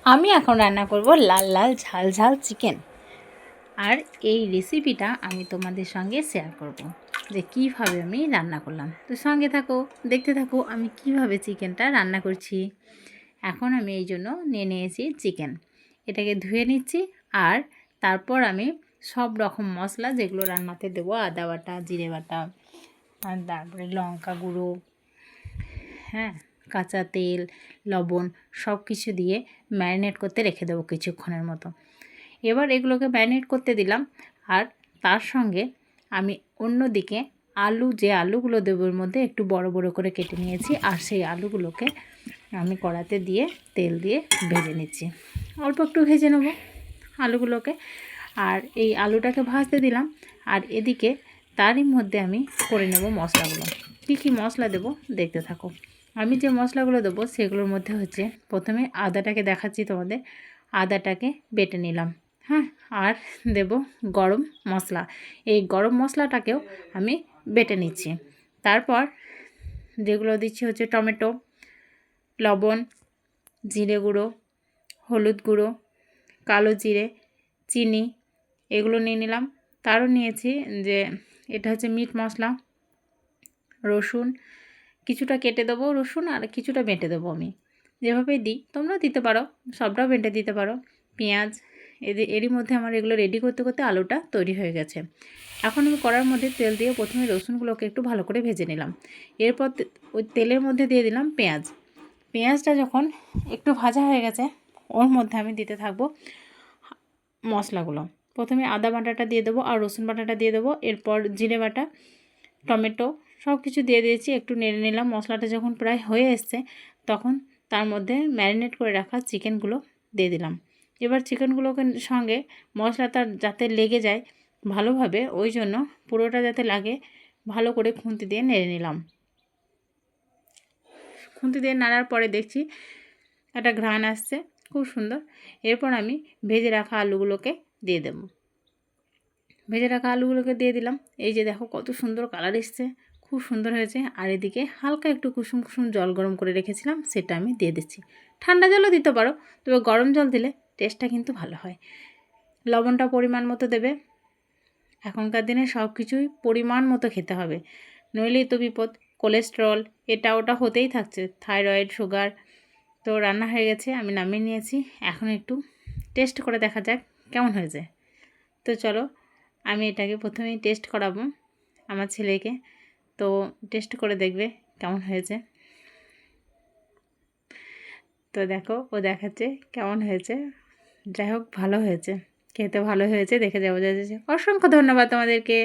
আমি এখন রান্না করব লাল লাল ঝাল ঝাল চিকেন। আর এই রেসিপিটা আমি তোমাদের সঙ্গে শেয়ার করব যে কিভাবে আমি রান্না করলাম। তো সঙ্গে থাকো, দেখতে থাকো আমি কিভাবে চিকেনটা রান্না করছি। এখন আমি এই জন্য নিয়ে নিয়েছি চিকেন, এটাকে ধুয়ে নিচ্ছি। আর তারপর আমি সব রকম মশলা যেগুলো রান্নাতে দেবো, আদা বাটা, জিরে বাটা, আর তারপরে লঙ্কা গুঁড়ো, হ্যাঁ, কাঁচা তেল, লবণ সব কিছু দিয়ে ম্যারিনেট করতে রেখে দেবো কিছুক্ষণের মতো। এবার এগুলোকে ম্যারিনেট করতে দিলাম। আর তার সঙ্গে আমি অন্যদিকে যে আলুগুলো দেবো এর মধ্যে একটু বড় বড় করে কেটে নিয়েছি। আর সেই আলুগুলোকে আমি কড়াতে দিয়ে তেল দিয়ে ভেজে নিচ্ছি। অল্প একটু ভেজে নেব আলুগুলোকে। আর এই আলুটাকে ভাজতে দিলাম। আর এদিকে তারই মধ্যে আমি করে নেব মশলাগুলো। কী কী মশলা দেবো দেখতে থাকো। আমি যে মশলাগুলো দেবো সেগুলোর মধ্যে হচ্ছে, প্রথমে আদাটাকে দেখাচ্ছি তোমাদের। আদাটাকে বেটে নিলাম, হ্যাঁ। আর দেব গরম মশলা, এই গরম মশলাটাকেও আমি বেটে নিচ্ছি। তারপর যেগুলো দিচ্ছি হচ্ছে টমেটো, লবণ, জিরে গুঁড়ো, হলুদ গুঁড়ো, কালো জিরে, চিনি, এগুলো নিয়ে নিলাম। তারও নিয়েছি যে এটা হচ্ছে মিট মশলা, রসুন কিছুটা কেটে দেবো, রসুন আর কিছুটা বেটে দেবো। আমি যেভাবে দিই তোমরা দিতে পারো, সবটাও বেটে দিতে পারো। পেঁয়াজ, এরই মধ্যে আমার এগুলো রেডি করতে করতে আলুটা তৈরি হয়ে গেছে। এখন আমি কড়ার মধ্যে তেল দিয়ে প্রথমে রসুনগুলোকে একটু ভালো করে ভেজে নিলাম। এরপর ওই তেলের মধ্যে দিয়ে দিলাম পেঁয়াজ। পেঁয়াজটা যখন একটু ভাজা হয়ে গেছে, ওর মধ্যে আমি দিতে থাকবো মশলাগুলো। প্রথমে আদা বাটাটা দিয়ে দেবো আর রসুন বাটাটা দিয়ে দেবো। এরপর জিরে বাটা, টমেটো সব কিছু দিয়ে দিয়েছি, একটু নেড়ে নিলাম। মশলাটা যখন প্রায় হয়ে এসছে তখন তার মধ্যে ম্যারিনেট করে রাখা চিকেনগুলো দিয়ে দিলাম। এবার চিকেনগুলোকে সঙ্গে মশলাটা যাতে লেগে যায় ভালোভাবে, ওই জন্য পুরোটা যাতে লাগে ভালো করে খুন্তি দিয়ে নেড়ে নিলাম। খুন্তি দিয়ে নাড়ার পরে দেখছি একটা ঘ্রাণ আসছে, খুব সুন্দর। এরপর আমি ভেজে রাখা আলুগুলোকে দিয়ে দেব। ভেজে রাখা আলুগুলোকে দিয়ে দিলাম। এই যে দেখো কত সুন্দর কালার এসছে, খুব সুন্দর হয়েছে। আর এদিকে হালকা একটু কুসুম কুসুম জল গরম করে রেখেছিলাম, সেটা আমি দিয়ে দিচ্ছি। ঠান্ডা জলও দিতে পারো, তবে গরম জল দিলে টেস্টটা কিন্তু ভালো হয়। লবণটা পরিমাণ মতো দেবে। এখনকার দিনে সব কিছুই পরিমাণ মতো খেতে হবে, নইলেই তো বিপদ। কোলেস্টেরল এটা ওটা হতেই থাকছে, থাইরয়েড, সুগার। তো রান্না হয়ে গেছে, আমি নামিয়ে নিয়েছি। এখন একটু টেস্ট করে দেখা যাক কেমন হয়েছে। তো চলো, আমি এটাকে প্রথমেই টেস্ট করাবো আমার ছেলেকে। তো টেস্ট করে দেখবে কেমন হয়েছে। তো দেখো ও দেখাচ্ছে কেমন হয়েছে। যাই হোক, ভালো হয়েছে, খেতে ভালো হয়েছে, দেখে যাবো যাচ্ছে। অসংখ্য ধন্যবাদ তোমাদেরকে।